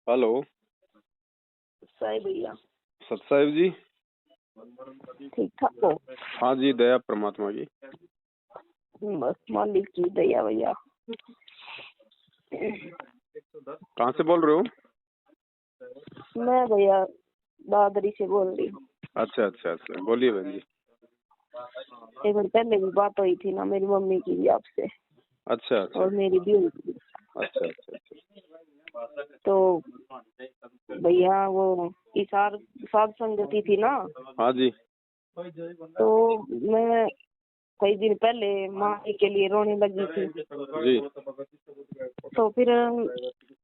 Hello. Sahib भैया सत साहिब जी। ठीक ठाक हो? हाँ जी, दया परमात्मा की। बस मालिक की दया भैया। कहाँ से बोल रहे हो? मैं भैया दादरी से बोल रही हूँ। अच्छा अच्छा अच्छा, बोलिए बहन जी। एक बार पहले भी बात हुई थी ना मेरी मम्मी की भी आपसे, अच्छा अच्छा और मेरी भी हुई थी। अच्छा अच्छा अच्छा। तो भैया वो इसार साध संगति थी ना, हाँ जी। तो मैं कई दिन पहले माँ के लिए रोने लगी थी। जी। तो फिर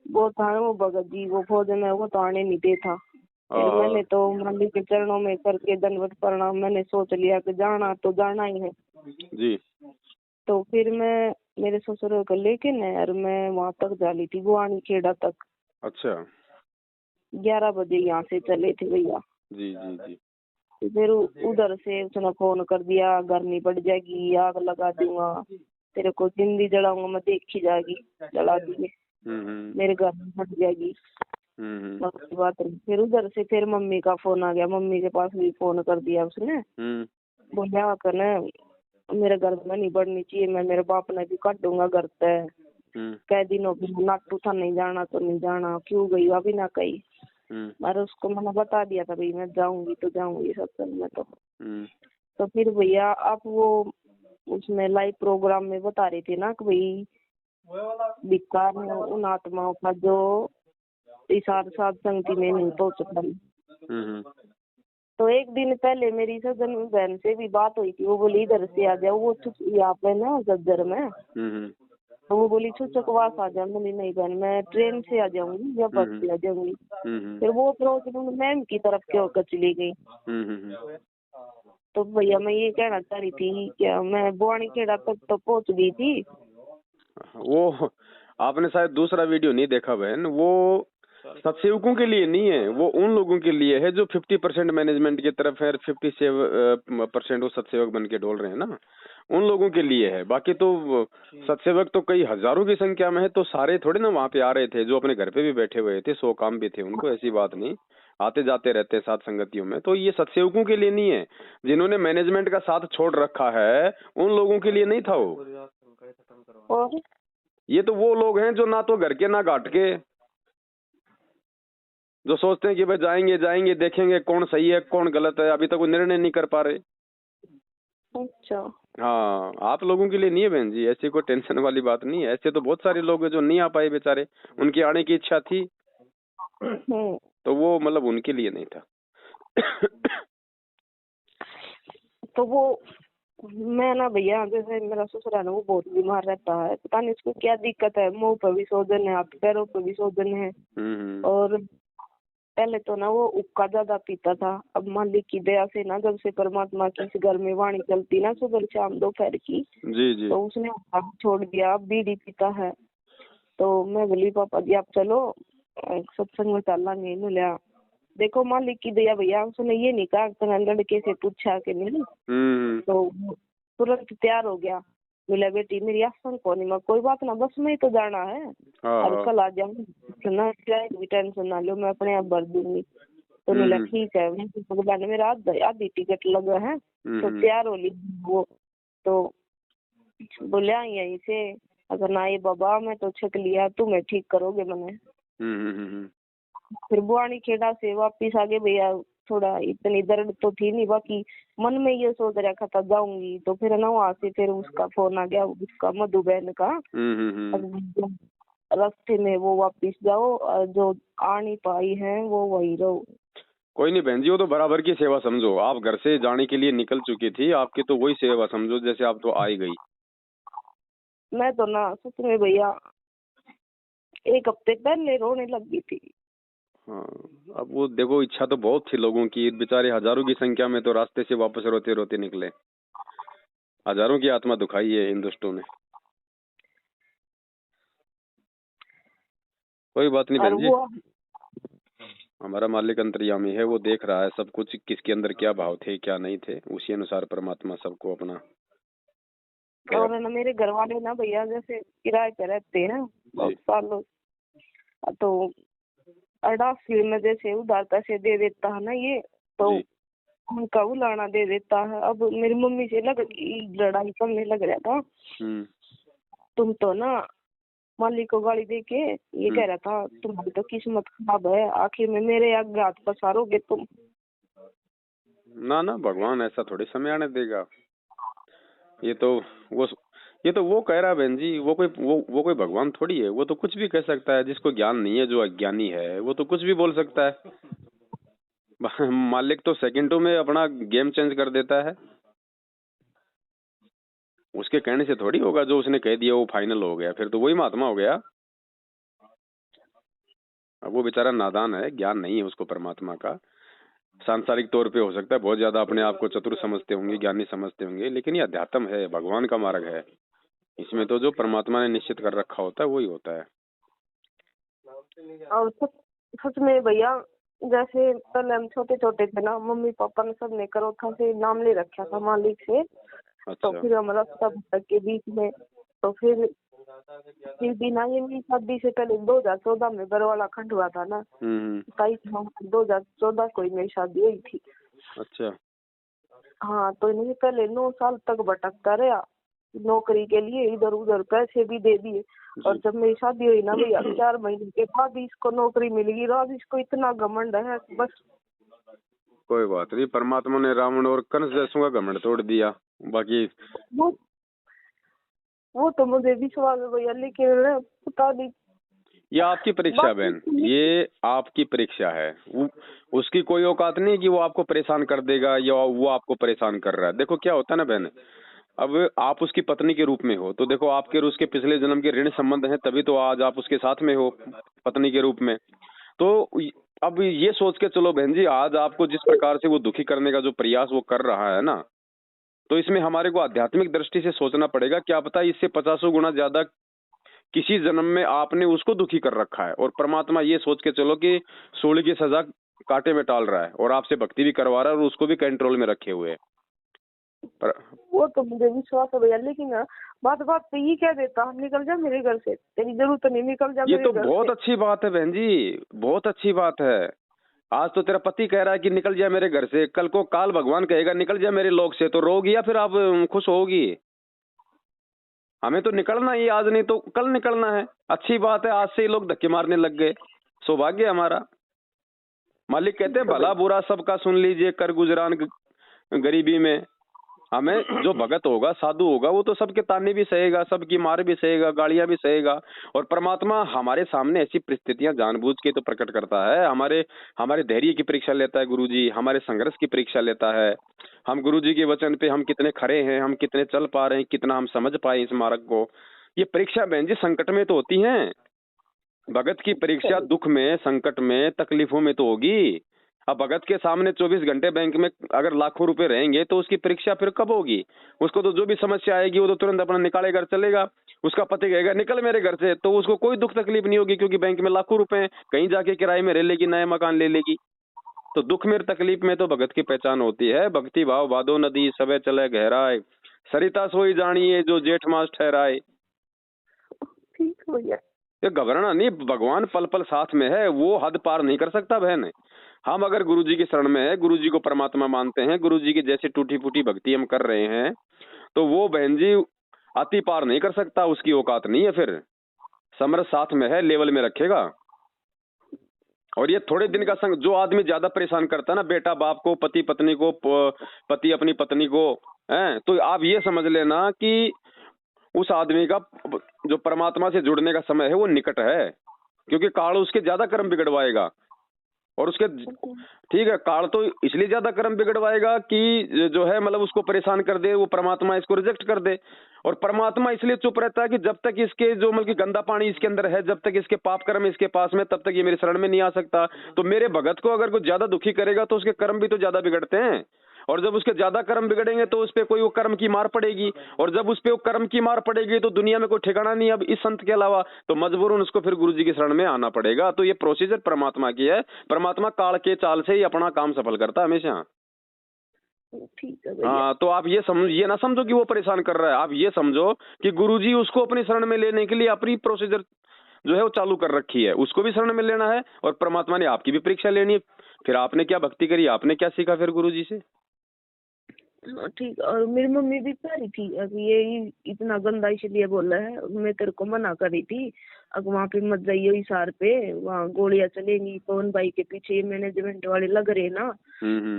वो था वो भगत जी, वो फौज में वो तो आने नहीं दे था। फिर मैंने तो मालिक के चरणों में करके दंडवत प्रणाम मैंने सोच लिया कि जाना तो जाना ही है जी। तो फिर मैं मेरे ससुर को लेके नहर में वहां तक जा ली थी, गुआनी खेड़ा तक। अच्छा। 11 बजे यहाँ से चले थे भैया। जी जी जी। फिर उधर से उसने फोन कर दिया, गर्मी बढ़ जाएगी, आग लगा दूंगा, तेरे को जिंदी जलाऊंगा, मैं देखी जाएगी, जला दिए मेरे घर में फट जाएगी। बात रही। फिर उधर से फिर मम्मी का फोन आ गया, मम्मी के पास भी फोन कर दिया उसने। बोला करने मेरे घर में नहीं बढ़नी चाहिए, मैं मेरे बाप ने भी काट दूंगा घर से। कई दिनों की नाटू था, नहीं जाना तो नहीं जाना, क्यों गई अभी ना कही। मैंने उसको मैंने बता दिया था भाई मैं जाऊंगी तो जाऊंगी सत्संग में। तो फिर भैया आप वो उसमें लाइव प्रोग्राम में बता रही थी ना कि भाई विकार उन आत्माओं का जो इशार साध संगति में नहीं पहुंच पाई। तो एक दिन पहले मेरी सजन बहन से भी बात हुई थी, वो बोली इधर से आ जाओ, वो यहाँ पे ना जज्जर में। तो वो बोली छुचकवास आ जाओ। बोली नहीं बहन मैं ट्रेन से आ जाऊंगी या बस से आ जाऊंगी। फिर वो फिरोजपुर मैम की तरफ क्यों होकर चली गई। तो भैया मैं ये कहना चाह रही थी क्या मैं बुआनी खेड़ा तक तो पहुंच गई थी। वो आपने शायद दूसरा वीडियो नहीं देखा बहन। वो सत्सेवकों के लिए नहीं है, वो उन लोगों के लिए है जो 50% मैनेजमेंट की तरफ है, 57% वो सत्सेवक बन के डोल रहे हैं ना, उन लोगों के लिए है। बाकी तो सत्सेवक तो कई हजारों की संख्या में है, तो सारे थोड़े ना वहाँ पे आ रहे थे। जो अपने घर पे भी बैठे हुए थे, 100 काम भी थे उनको, ऐसी बात नहीं, आते जाते रहते साथ संगतियों में। तो ये सत्सेवकों के लिए नहीं है, जिन्होंने मैनेजमेंट का साथ छोड़ रखा है उन लोगों के लिए नहीं था वो। ये तो वो लोग हैं जो ना तो घर के ना घाट के, जो सोचते हैं कि भाई जाएंगे जाएंगे देखेंगे कौन सही है कौन गलत है, अभी तक वो निर्णय नहीं कर पा रहे। अच्छा। हाँ, आप लोगों के लिए नहीं है बहन जी, ऐसी कोई टेंशन वाली बात नहीं है। ऐसे तो बहुत सारे लोग हैं जो नहीं आ पाए बेचारे, उनकी आने की इच्छा थी तो वो मतलब उनके लिए नहीं था। तो वो मैं ना भैया जैसे मेरा ससुर है ना वो बहुत बीमार रहता है, पता नहीं उसको क्या दिक्कत है, मुंह पर भी सोजन है, हाथ पैरों पर भी सोजन है। और पहले तो ना वो उक्का ज्यादा पीता था। अब मालिक की दया से ना जब से परमात्मा की इस घर में वाणी चलती ना सुबह शाम दोपहर की, जी जी। तो उसने उक्का छोड़ दिया, अब बीड़ी पीता है। तो मैं बोली पापा जी आप चलो सत्संग में चलेंगे। मिला देखो मालिक की दया भैया, उसने ये नहीं कहा तो लड़के से पूछा कि नहीं, तो तुरंत तैयार हो गया। बोला बेटी मेरी आसन कोनी में कोई बात ना, बस में ही तो जाना है, अब कल आ जाऊंगी ना, भी टेंशन ना लो मैं अपने आप भर दूंगी। तो बोला ठीक है। मैंने मेरा आधी टिकट लगा है तो तैयार हो ली वो। तो बोला यहीं से अगर ना ये बाबा मैं तो छक लिया, तुम्हें ठीक करोगे मैंने। फिर बुआनी खेड़ा से वापिस आगे भैया, थोड़ा इतनी दर्द तो थी नहीं, बाकी मन में ये सोच रखा था जाऊंगी। तो फिर ना वहाँ से फिर उसका फोन आ गया, उसका मधु बहन का, रास्ते में वो वापिस जाओ और जो आ नहीं पाई है वो वही रहो। कोई नहीं बहन जी, वो तो बराबर की सेवा समझो। आप घर से जाने के लिए निकल चुकी थी, आपकी तो वही सेवा समझो जैसे आप तो आ ही गई। मैं तो ना सच में भैया 1 हफ्ते पहले रोने लगी थी। हाँ, अब वो देखो इच्छा तो बहुत थी लोगों की, बेचारे हजारों की संख्या में तो रास्ते से वापस रोते रोते निकले। हजारों की आत्मा दुखाई है इन दुष्टों ने। कोई बात नहीं बहन जी, हमारा मालिक अंतर्यामी है, वो देख रहा है सब कुछ, किसके अंदर क्या भाव थे क्या नहीं थे, उसी अनुसार परमात्मा सबको अपना। और ना मेरे घर वाले ना भैया जैसे किराए पे रहते हैं बहुत सालों, तो 88 में जैसे उधार पैसे दे देता है ना ये, तो जी। उनका उलाना दे देता है। अब मेरी मम्मी से लड़ाई करने लग रहा था, तुम तो ना मालिक को गाली दे के ये कह रहा था तुम्हारी तो किस्मत खराब है, आखिर में मेरे आगे हाथ पसारोगे तुम। ना ना, भगवान ऐसा थोड़ी समय आने देगा। ये तो वो ये तो वो कह रहा है बहन जी, वो कोई भगवान थोड़ी है। वो तो कुछ भी कह सकता है। जिसको ज्ञान नहीं है, जो अज्ञानी है, वो तो कुछ भी बोल सकता है। मालिक तो सेकंडों में अपना गेम चेंज कर देता है। उसके कहने से थोड़ी होगा। जो उसने कह दिया वो फाइनल हो गया, फिर तो वही महात्मा हो गया। अब वो बेचारा नादान है, ज्ञान नहीं है उसको परमात्मा का। सांसारिक तौर पे हो सकता है बहुत ज्यादा अपने आप को चतुर समझते होंगे, ज्ञानी समझते होंगे, लेकिन ये अध्यात्म है, भगवान का मार्ग है। इसमें तो जो परमात्मा ने निश्चित कर रखा होता है वही होता है। और सच सच में भैया, जैसे पहले हम छोटे छोटे थे ना, मम्मी पापा ने सबने करोथा से नाम ले रखा था मालिक से। तो अच्छा। फिर हम रास्ता भटक के बीच में, तो फिर भी ना, ये मेरी शादी से पहले 2014 में घर वाला खंड हुआ था ना, 2014 को ही मेरी शादी हुई थी। अच्छा। हाँ, तो इन्हें पहले 9 साल तक भटकता रहा नौकरी के लिए, इधर उधर पैसे भी दे दिए। और जब मेरी शादी हुई ना भैया, 4 महीने के बाद इसको नौकरी मिल गई। आज इसको इतना घमंड है बस। कोई बात नहीं, परमात्मा ने रावण और कंस जैसों का घमंड तोड़ दिया। बाकी वो तो मुझे विश्वास है भैया, लेकिन पता नहीं। ये आपकी परीक्षा है बहन, ये आपकी परीक्षा है। उसकी कोई औकात नहीं कि वो आपको परेशान कर देगा या वो आपको परेशान कर रहा है। देखो क्या होता है ना बहन, अब आप उसकी पत्नी के रूप में हो, तो देखो आपके और उसके पिछले जन्म के ऋण संबंध हैं, तभी तो आज आप उसके साथ में हो पत्नी के रूप में। तो अब ये सोच के चलो बहन जी, आज आपको जिस प्रकार से वो दुखी करने का जो प्रयास वो कर रहा है ना, तो इसमें हमारे को आध्यात्मिक दृष्टि से सोचना पड़ेगा। क्या पता इससे 50 गुना ज्यादा किसी जन्म में आपने उसको दुखी कर रखा है, और परमात्मा ये सोच के चलो कि सूली की सजा कांटे में टाल रहा है, और आपसे भक्ति भी करवा रहा है, और उसको भी कंट्रोल में रखे हुए है। पर वो तो मुझे विश्वास है भैया, लेकिन बात बात पे ये कह देता निकल जा मेरे घर से, तेरी जरूरत नहीं, निकल जा ये मेरे तो घर बहुत से। अच्छी बात है बहन जी, बहुत अच्छी बात है। आज तो तेरा पति कह रहा है कि निकल जाए मेरे घर से, कल को काल भगवान कहेगा निकल जाए मेरे लोक से, तो रोगी या फिर आप खुश होगी? हमें तो निकलना ही, आज नहीं तो कल निकलना है। अच्छी बात है, आज से ही लोग धक्के मारने लग गए, सौभाग्य है हमारा। मालिक कहते हैं भला बुरा सबका सुन लीजिए, कर गुजरान गरीबी में। हमें जो भगत होगा, साधु होगा, वो तो सबके ताने भी सहेगा, सबकी मार भी सहेगा, गालियां भी सहेगा। और परमात्मा हमारे सामने ऐसी परिस्थितियां जानबूझ के तो प्रकट करता है। हमारे धैर्य की परीक्षा लेता है गुरुजी, हमारे संघर्ष की परीक्षा लेता है। हम गुरुजी के वचन पे हम कितने खरे हैं, हम कितने चल पा रहे हैं, कितना हम समझ पाए इस मार्ग को। ये परीक्षा बहन जी संकट में तो होती है। भगत की परीक्षा दुख में, संकट में, तकलीफों में तो होगी। अब भगत के सामने 24 घंटे बैंक में अगर लाखों रुपए रहेंगे तो उसकी परीक्षा फिर कब होगी? उसको तो जो भी समस्या आएगी वो तो तुरंत अपना निकाले घर चलेगा। उसका पति कहेगा निकल मेरे घर से, तो उसको कोई दुख तकलीफ नहीं होगी, क्योंकि बैंक में लाखों रुपए हैं। कहीं जाके किराए में रह लेगी, नया मकान ले लेगी। तो दुख में तकलीफ में तो भगत की पहचान होती है। भक्ति भाव बादो नदी सबे चले गहराए, सरिता सोई जानिए जो जेठ मास ठहराए। ठीक हो गया। ये घबराना नहीं, भगवान पल पल साथ में है, वो हद पार नहीं कर सकता बहन। हम अगर गुरुजी की शरण में है, गुरुजी को परमात्मा मानते हैं, गुरुजी की जैसे टूटी फूटी भक्ति हम कर रहे हैं, तो वो बहन जी अति पार नहीं कर सकता, उसकी औकात नहीं है। फिर समर साथ में है, लेवल में रखेगा। और ये थोड़े दिन का संग, जो आदमी ज्यादा परेशान करता है ना, बेटा बाप को, पति पत्नी को, पति अपनी पत्नी को, है, तो आप ये समझ लेना कि उस आदमी का जो परमात्मा से जुड़ने का समय है वो निकट है, क्योंकि काल उसके ज्यादा कर्म बिगड़वाएगा। और उसके ठीक है, काल तो इसलिए ज्यादा कर्म बिगड़वाएगा कि जो है मतलब उसको परेशान कर दे, वो परमात्मा इसको रिजेक्ट कर दे। और परमात्मा इसलिए चुप रहता है कि जब तक इसके जो मतलब गंदा पानी इसके अंदर है, जब तक इसके पाप कर्म इसके पास में, तब तक ये मेरे शरण में नहीं आ सकता। तो मेरे भगत को अगर कुछ ज्यादा दुखी करेगा तो उसके कर्म भी तो ज्यादा बिगड़ते हैं, और जब उसके ज्यादा कर्म बिगड़ेंगे तो उस पे कोई वो कर्म की मार पड़ेगी, और जब उस पे वो कर्म की मार पड़ेगी तो दुनिया में कोई ठिकाना नहीं अब इस संत के अलावा, तो मजबूरन उसको फिर गुरुजी की शरण में आना पड़ेगा। तो ये प्रोसीजर परमात्मा की है। परमात्मा काल के चाल से ही अपना काम सफल करता है हमेशा। ठीक है भैया। हाँ, तो आप ये ना समझो कि वो परेशान कर रहा है, आप ये समझो कि गुरुजी उसको अपनी शरण में लेने के लिए अपनी प्रोसीजर जो है वो चालू कर रखी है, उसको भी शरण में लेना है और परमात्मा ने आपकी भी परीक्षा लेनी है। फिर आपने क्या भक्ति करी, आपने क्या सीखा फिर गुरु जी से? ठीक। और मेरी मम्मी भी कह रही थी अभी ये इतना गंदा इसलिए बोला है, मैं तेरे को मना कर रही थी, अब वहाँ पे मत जाइए हिसार पे, वहाँ गोलियां चलेंगी, पवन भाई के पीछे ये मैनेजमेंट वाले लग रहे ना।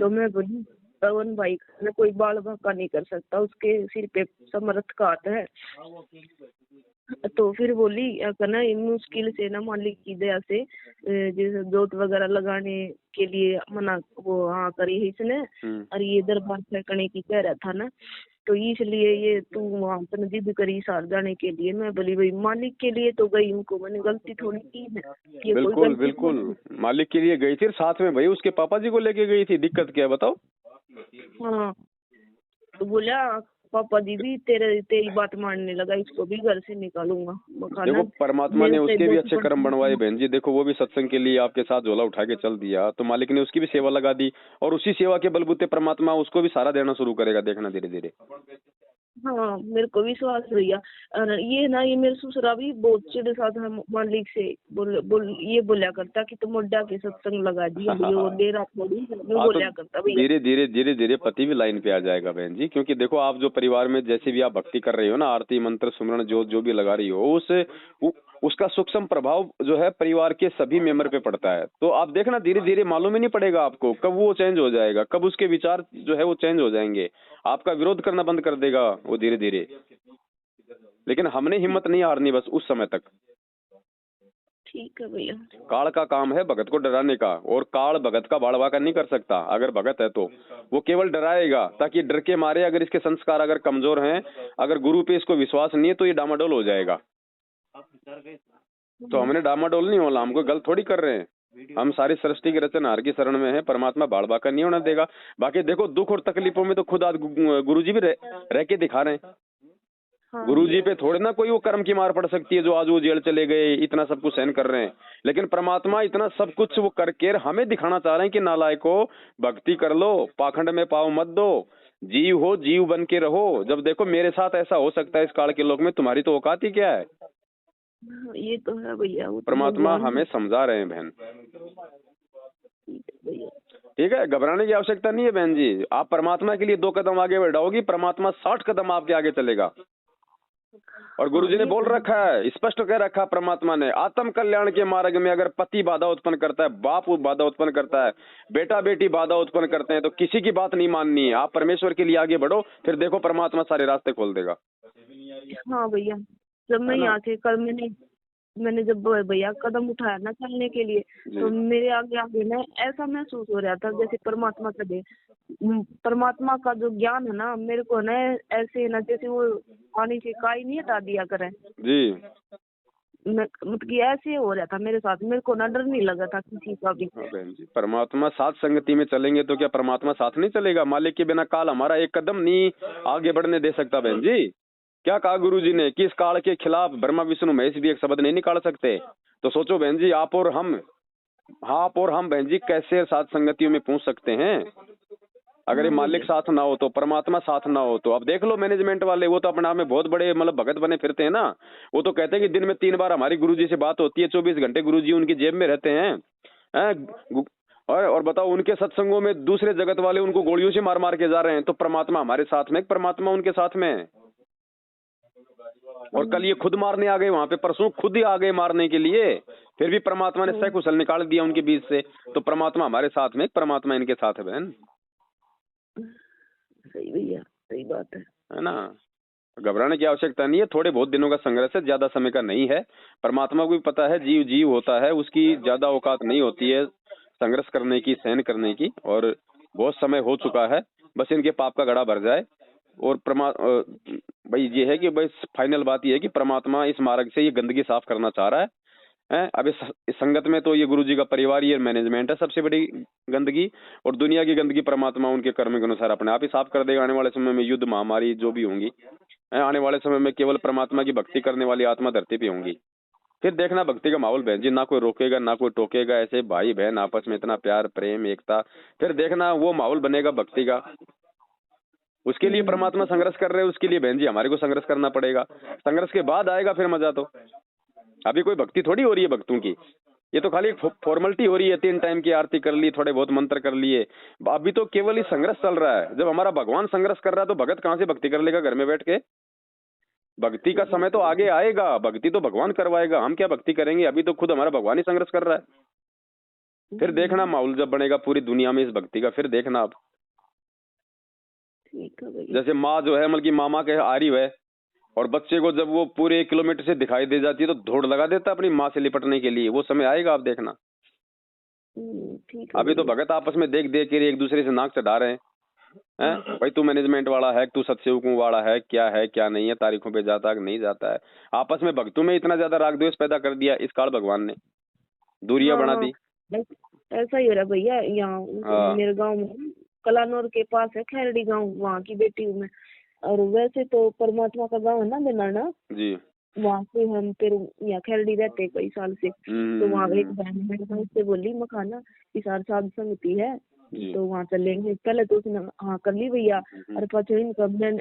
तो मैं बोली पवन भाई ने कोई बाल बांका नहीं कर सकता, उसके सिर पे समर्थ का हाथ है। तो फिर बोली कहना मुश्किल से ना मालिक की दया से जैसे जोत वगैरह लगाने के लिए मना वो हाँ करी है इसने, और ये दरबार फेंकने की कह रहा था ना, तो इसलिए ये तू वहाँ पर जिद करी सार जाने के लिए। मैं बोली भाई मालिक के लिए तो गई हूँ, को मैंने गलती थोड़ी की है, ये बिल्कुल बिल्कुल मालिक के लिए गई थी, साथ में भाई उसके पापा जी को लेके गई थी, दिक्कत क्या है बताओ? हाँ तो बोला पापा जी भी तेरी बात मानने लगा, इसको भी घर से निकालूंगा। देखो परमात्मा ने उसके भी अच्छे कर्म बनवाए बहन जी, देखो वो भी सत्संग के लिए आपके साथ झोला उठा के चल दिया, तो मालिक ने उसकी भी सेवा लगा दी, और उसी सेवा के बलबूते परमात्मा उसको भी सारा देना शुरू करेगा, देखना धीरे धीरे। हाँ मेरे को विश्वास भैया। और ये ना ये मेरे ससुरा भी बहुत चिड़सा था मालिक से, ये बोला करता कि तुम मुड्डा के सत्संग लगा दिया वो डेरा थोड़ी बोला करता भैया। धीरे धीरे धीरे धीरे पति भी लाइन पे आ जाएगा बहन जी, क्योंकि देखो आप जो परिवार में जैसे भी आप भक्ति कर रही हो ना, आरती मंत्र सुमरण जो भी लगा रही हो, उसका सूक्ष्म प्रभाव जो है परिवार के सभी मेंबर पे पड़ता है। तो आप देखना धीरे धीरे मालूम ही नहीं पड़ेगा आपको कब वो चेंज हो जाएगा, कब उसके विचार जो है वो चेंज हो जाएंगे, आपका विरोध करना बंद कर देगा वो धीरे धीरे। लेकिन हमने हिम्मत नहीं हारनी बस उस समय तक। ठीक है भैया। काल का काम है भगत को डराने का, और काल भगत का बाड़वा का नहीं कर सकता। अगर भगत है तो वो केवल डराएगा, ताकि डर के मारे अगर इसके संस्कार अगर कमजोर हैं, अगर गुरु पे इसको विश्वास नहीं है, तो ये डामाडोल हो जाएगा। तो हमने डामाडोल नहीं होना, हमको गलत थोड़ी कर रहे हैं, हम सारी सृष्टि के रचनहार की शरण में है, परमात्मा बाड़वा का नहीं होना देगा। बाकी देखो दुख और तकलीफों में तो खुद आज गुरु जी भी रह के दिखा रहे हैं। गुरु जी पे थोड़े ना कोई वो कर्म की मार पड़ सकती है, जो आज वो जेल चले गए, इतना सब कुछ सहन कर रहे हैं। लेकिन परमात्मा इतना सब कुछ वो करके हमें दिखाना चाह रहे हैं कि नालायको भक्ति कर लो, पाखंड में पाँव मत दो, जीव हो जीव बन के रहो। जब देखो मेरे साथ ऐसा हो सकता है इस काल के लोक में, तुम्हारी तो औकात ही क्या है। ये तो है भैया, परमात्मा हमें समझा रहे हैं बहन। ठीक है, घबराने की आवश्यकता नहीं है बहन जी। आप परमात्मा के लिए 2 कदम आगे बढ़ाओगी, परमात्मा 60 कदम आपके आगे चलेगा। और गुरुजी ने बोल रखा है, स्पष्ट कह रखा परमात्मा ने, आत्म कल्याण के मार्ग में अगर पति बाधा उत्पन्न करता है, बाप बाधा उत्पन्न करता है, बेटा बेटी बाधा उत्पन्न करते हैं, तो किसी की बात नहीं माननी है। आप परमेश्वर के लिए आगे बढ़ो, फिर देखो परमात्मा सारे रास्ते खोल देगा। हाँ भैया, जब मैं यहाँ से कल मैंने जब भैया कदम उठाया ना चलने के लिए, तो मेरे आगे आगे ना ऐसा महसूस हो रहा था जैसे परमात्मा का जो ज्ञान है ना, मेरे को ना ऐसे ना जैसे वो पानी से काई नहीं हटा दिया करे जी, मतलब कि ऐसे हो रहा था मेरे साथ। मेरे को ना डर नहीं लगा था किसी का भी। बहन जी, परमात्मा साथ संगति में चलेंगे तो क्या परमात्मा साथ नहीं चलेगा? मालिक के बिना काल हमारा एक कदम नहीं आगे बढ़ने दे सकता। बहन जी, क्या कहा गुरु जी ने कि इस काल के खिलाफ ब्रह्मा विष्णु महेश भी एक शब्द नहीं निकाल सकते। तो सोचो बहन जी, आप और हम बहन जी कैसे साथ संगतियों में पहुंच सकते हैं अगर ये मालिक साथ ना हो तो, परमात्मा साथ ना हो तो। अब देख लो मैनेजमेंट वाले, वो तो अपने आप में बहुत बड़े मतलब भगत बने फिरते हैं ना। वो तो कहते हैं कि दिन में 3 बार हमारी गुरुजी से बात होती है, 24 घंटे गुरुजी उनकी जेब में रहते हैं। और बताओ, उनके सत्संगों में दूसरे जगत वाले उनको गोलियों से मार मार के जा रहे हैं, तो परमात्मा हमारे साथ में, परमात्मा उनके साथ में है। और कल ये खुद मारने आ गए वहां पे, परसों खुद ही आ गए मारने के लिए, फिर भी परमात्मा ने सकुशल निकाल दिया उनके बीच से। तो परमात्मा हमारे साथ में, परमात्मा इनके साथ है बहन। सही भैया, सही बात है ना। घबराने की आवश्यकता नहीं है, थोड़े बहुत दिनों का संघर्ष है, ज्यादा समय का नहीं है। परमात्मा को भी पता है जीव जीव होता है, उसकी ज्यादा औकात नहीं होती है संघर्ष करने की, सहन करने की। और बहुत समय हो चुका है, बस इनके पाप का घड़ा भर जाए। और भाई ये है कि भाई फाइनल बात ये है कि परमात्मा इस मार्ग से ये गंदगी साफ करना चाह रहा है। अब इस संगत में तो ये गुरुजी का परिवार, ये मैनेजमेंट है सबसे बड़ी गंदगी, और दुनिया की गंदगी परमात्मा उनके कर्म के अनुसार अपने आप ही साफ कर देगा। आने वाले समय में युद्ध महामारी जो भी होंगी, आने वाले समय में केवल परमात्मा की भक्ति करने वाली आत्मा धरती पे होंगी। फिर देखना भक्ति का माहौल बहन जी, ना कोई रोकेगा ना कोई टोकेगा, ऐसे भाई बहन आपस में इतना प्यार प्रेम एकता, फिर देखना वो माहौल बनेगा भक्ति का। उसके लिए परमात्मा संघर्ष कर रहे हैं, उसके लिए बहन जी हमारे को संघर्ष करना पड़ेगा। संघर्ष के बाद आएगा फिर मजा। तो अभी कोई भक्ति थोड़ी हो रही है भक्तों की, ये तो खाली फॉर्मेलिटी हो रही है। 3 टाइम की आरती कर ली, थोड़े बहुत मंत्र कर लिए, अभी तो केवल ही संघर्ष चल रहा है। जब हमारा भगवान संघर्ष कर रहा है तो भगत कहाँ से भक्ति कर लेगा घर में बैठ के? भक्ति का समय तो आगे आएगा, भक्ति तो भगवान करवाएगा, हम क्या भक्ति करेंगे? अभी तो खुद हमारा भगवान ही संघर्ष कर रहा है। फिर देखना माहौल जब बनेगा पूरी दुनिया में इस भक्ति का, फिर देखना आप। जैसे माँ जो है मतलब की मामा के आ रही है और बच्चे को जब वो पूरे 1 किलोमीटर से दिखाई दे जाती है तो दौड़ लगा देता है अपनी माँ से लिपटने के लिए, वो समय आएगा आप देखना। अभी तो भगत आपस में देख देख के एक दूसरे से नाक चढ़ा रहे हैं, भाई तू मैनेजमेंट वाला है, तू सत्सेवकों वाला है, क्या नहीं है, तारीखों पे जाता है नहीं जाता है। आपस में भक्तों में इतना ज्यादा राग द्वेष पैदा कर दिया इस काल भगवान ने, दूरियां बना दी। ऐसा ही हो रहा भैया। यहाँ मेरे गांव में कलानौर के पास है खैरड़ी गांव, वहाँ की बेटी हूँ मैं। और वैसे तो परमात्मा का गांव है ना बेनाना जी, वहाँ से हम फिर यहाँ खैरड़ी रहते कई साल से। तो वहाँ एक बहन मेरे भाई से बोली मखाना की साध समिति है तो वहाँ चलेंगे। पहले तो उसने हाँ कर ली भैया, और पचीन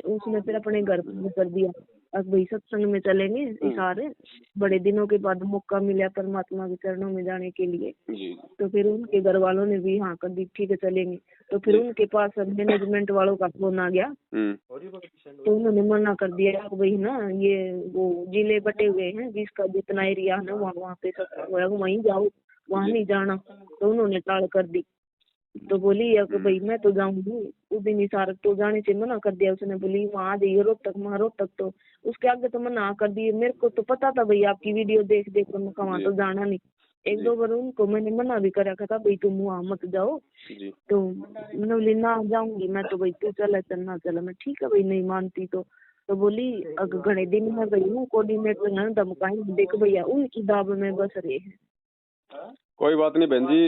उसने फिर अपने घर कर दिया। अब भाई सत्संग में चलेंगे सारे, बड़े दिनों के बाद मौका मिला परमात्मा के चरणों में जाने के लिए। तो फिर उनके घर वालों ने भी हाँ कर दी, ठीक है चलेंगे। तो फिर उनके पास मैनेजमेंट वालों का फोन आ गया तो उन्होंने मना कर दिया भाई ना ये वो जिले बटे हुए हैं, जिसका जितना एरिया है ना वहाँ पे सत्संग वहीं जाओ, वहाँ नहीं जाना। तो उन्होंने टाल कर दी। तो बोली भाई मैं तो जाऊंगी उस दिन इशारा तो जाने से मना कर दिया उसने। बोली वहाँ आ जाइए रोहतक तो उसके आगे तो मना कर दिए। मेरे को तो पता था भाई आपकी वीडियो देख देख कर वहाँ तो जाना नहीं। 1-2 बार उनको मैंने मना भी करा था भाई तुम वहाँ मत जाओ। तो मैंने बोली ना जाऊंगी मैं तो भाई तू चला चलना चला। मैं ठीक है भाई नहीं मानती तो बोली अगर घने दिन में गई हूँ कोऑर्डिनेटर धमकाएंगे देख भैया उनकी दाब में बस रहे हैं। कोई बात नहीं बहन जी,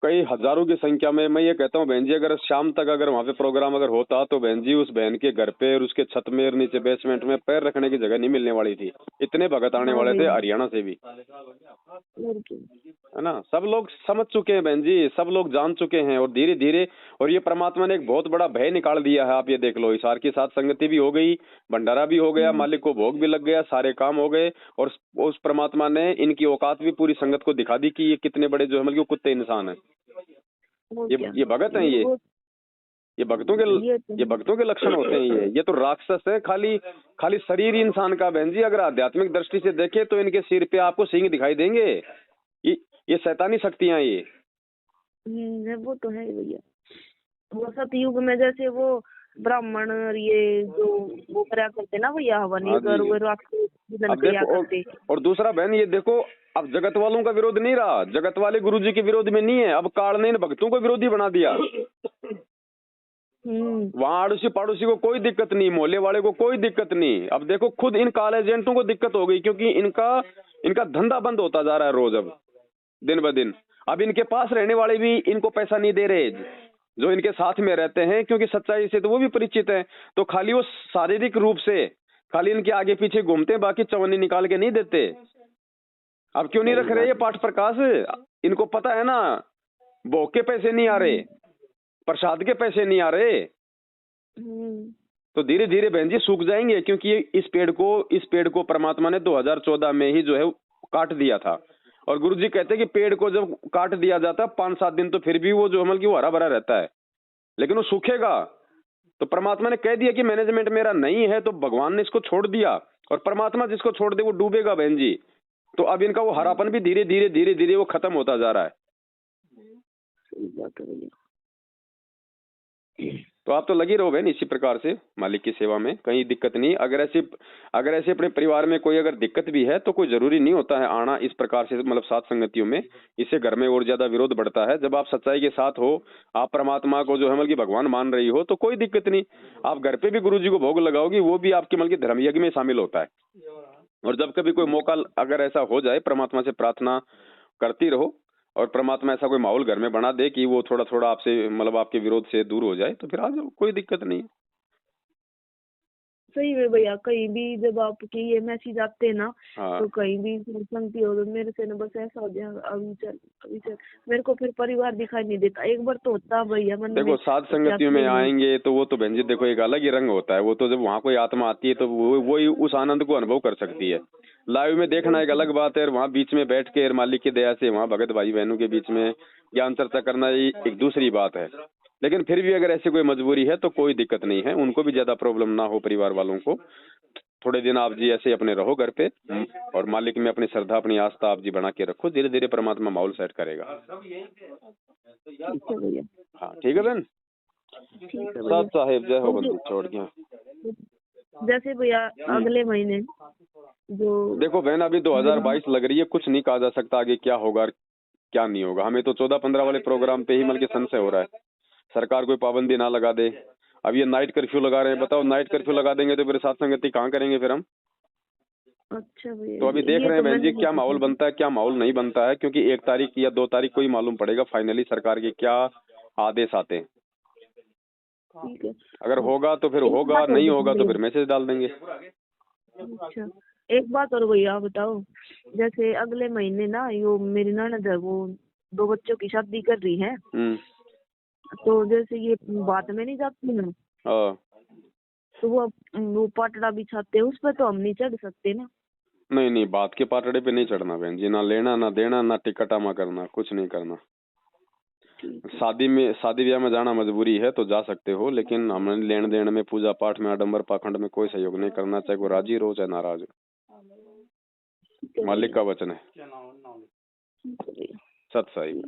कई हजारों की संख्या में मैं ये कहता हूँ बहन जी, अगर शाम तक अगर वहाँ पे प्रोग्राम अगर होता तो बहन जी उस बहन के घर पे और उसके छत में और नीचे बेसमेंट में पैर रखने की जगह नहीं मिलने वाली थी। इतने भगत आने वाले थे हरियाणा से भी, है ना। सब लोग समझ चुके हैं बहन जी, सब लोग जान चुके हैं और धीरे धीरे, और ये परमात्मा ने एक बहुत बड़ा भय निकाल दिया है। आप ये देख लो, हिसार की साथ संगति भी हो गई, भंडारा भी हो गया, मालिक को भोग भी लग गया, सारे काम हो गए। और उस परमात्मा ने इनकी औकात भी पूरी संगत को दिखा दी कि ये कितने बड़े जो है मतलब कुत्ते इंसान है। ये भगत हैं, ये भक्तों के लक्षण होते हैं। ये तो राक्षस है, खाली शरीर इंसान का। बहन जी अगर आध्यात्मिक दृष्टि से देखें तो इनके सिर पे आपको सिंह दिखाई देंगे। ये शैतानी शक्तियां ये वो तो है भैया। वो सतयुग में जैसे वो ब्राह्मण और ये जो वो करा करते ना भैया हवन वो राक्षस। और दूसरा बहन ये देखो, अब जगत वालों का विरोध नहीं रहा, जगत वाले गुरुजी के विरोध में नहीं है, अब काल ने इन भक्तों को विरोधी बना दिया। वहाँ आड़ोसी पड़ोसी को कोई दिक्कत नहीं, मोहल्ले वाले को कोई दिक्कत नहीं। अब देखो खुद इन काल एजेंटों को दिक्कत हो गई, क्योंकि इनका धंधा बंद होता जा रहा है रोज, अब दिन ब दिन। अब इनके पास रहने वाले भी इनको पैसा नहीं दे रहे जो इनके साथ में रहते हैं, क्योंकि सच्चाई से तो वो भी परिचित है। तो खाली वो शारीरिक रूप से खाली इनके आगे पीछे घूमते हैं, बाकी चवन्नी निकाल के नहीं देते। अब क्यों नहीं रख रहे ये पाठ प्रकाश? इनको पता है ना भोग के पैसे नहीं आ रहे, प्रसाद के पैसे नहीं आ रहे, तो धीरे धीरे बहन जी सूख जाएंगे। क्योंकि इस पेड़ को परमात्मा ने 2014 में ही जो है काट दिया था। और गुरुजी कहते हैं कि पेड़ को जब काट दिया जाता है 5-7 दिन तो फिर भी वो जो मतलब कि वो हरा भरा रहता है, लेकिन वो सूखेगा। तो परमात्मा ने कह दिया कि मैनेजमेंट मेरा नहीं है, तो भगवान ने इसको छोड़ दिया। और परमात्मा जिसको छोड़ दे वो डूबेगा बहन जी। तो अब इनका वो हरापन भी धीरे धीरे वो खत्म होता जा रहा है। तो आप तो लगी रहो बहन इसी प्रकार से मालिक की सेवा में, कहीं दिक्कत नहीं। अगर ऐसे अपने परिवार में कोई अगर दिक्कत भी है तो कोई जरूरी नहीं होता है आना इस प्रकार से मतलब साथ संगतियों में। इससे घर में और ज्यादा विरोध बढ़ता है। जब आप सच्चाई के साथ हो, आप परमात्मा को जो है मतलब भगवान मान रही हो, तो कोई दिक्कत नहीं। आप घर पे भी गुरु जी को भोग लगाओगी, वो भी आपके मतलब धर्म यज्ञ में शामिल होता है। और जब कभी कोई मौका अगर ऐसा हो जाए, परमात्मा से प्रार्थना करती रहो, और परमात्मा ऐसा कोई माहौल घर में बना दे कि वो थोड़ा थोड़ा आपसे मतलब आपके विरोध से दूर हो जाए, तो फिर आ जाओ, कोई दिक्कत नहीं। सही में भैया, कहीं भी जब आपके ये मैसेज आते हैं ना, हाँ तो कहीं भी संगति हो तो मेरे से ना बस ऐसा हो जाए, अभी चल मेरे को फिर परिवार दिखाई नहीं देता। एक बार तो होता भैया मन में देखो, सात तो क्या संगतियों में करेंगे। आएंगे तो वो तो बहन जी देखो एक अलग ही रंग होता है। वो तो जब वहाँ कोई आत्मा आती है तो वो ही उस आनंद को अनुभव कर सकती है। लाइव में देखना एक अलग बात है, और वहाँ बीच में बैठ के मालिक की दया से वहाँ भगत भाई बहनों के बीच में ज्ञान चर्चा करना ही एक दूसरी बात है। लेकिन फिर भी अगर ऐसी कोई मजबूरी है तो कोई दिक्कत नहीं है, उनको भी ज्यादा प्रॉब्लम ना हो, परिवार वालों को। थोड़े दिन आप जी ऐसे अपने रहो घर पे, और मालिक में अपनी श्रद्धा अपनी आस्था आप जी बना के रखो। धीरे धीरे परमात्मा माहौल सेट करेगा। ठीक है भैया। हाँ ठीक है बहन। ठीक है साथ भैया। साहेब जय हो बंदी छोड़ गया। जैसे भैया अगले महीने जो देखो बहन, अभी 2022 लग रही है, कुछ नहीं कहा जा सकता आगे क्या होगा और क्या नहीं होगा। हमें तो 14-15 वाले प्रोग्राम पे ही मतलब संशय हो रहा है, सरकार कोई पाबंदी ना लगा दे। अब ये नाइट कर्फ्यू लगा रहे हैं, बताओ नाइट कर्फ्यू लगा देंगे तो फिर साथ संगति कहाँ करेंगे फिर हम। अच्छा भैया, तो अभी देख ये रहे तो हैं बहन जी मैंने क्या माहौल बनता है क्या माहौल नहीं बनता है, क्योंकि 1 तारीख या 2 तारीख को ही मालूम पड़ेगा फाइनली सरकार के क्या आदेश आते हैं। ठीक है। अगर होगा तो फिर एक होगा, बात और नहीं बताओ होगा तो भैया। फिर मैसेज डाल देंगे। अच्छा, एक बात और भैया बताओ, जैसे अगले महीने ना यो मेरी ननद है, वो 2 बच्चों की शादी कर रही है, तो जैसे ये बात में नहीं जाती ना, हाँ तो वो पाटड़ा बिछाते हैं, उस पर तो हम नहीं चढ़ सकते ना। नहीं नहीं, बात के पाटड़े पे नहीं चढ़ना बहन जी, ना लेना ना देना ना टिकटामा करना, कुछ नहीं करना। शादी ब्याह में जाना मजबूरी है तो जा सकते हो, लेकिन हमें लेन देन में पूजा पाठ में आडंबर पाखंड में कोई सहयोग नहीं करना, चाहे वो राजी रहो चाहे नाराज हो। मालिक का वचन है। सत साई।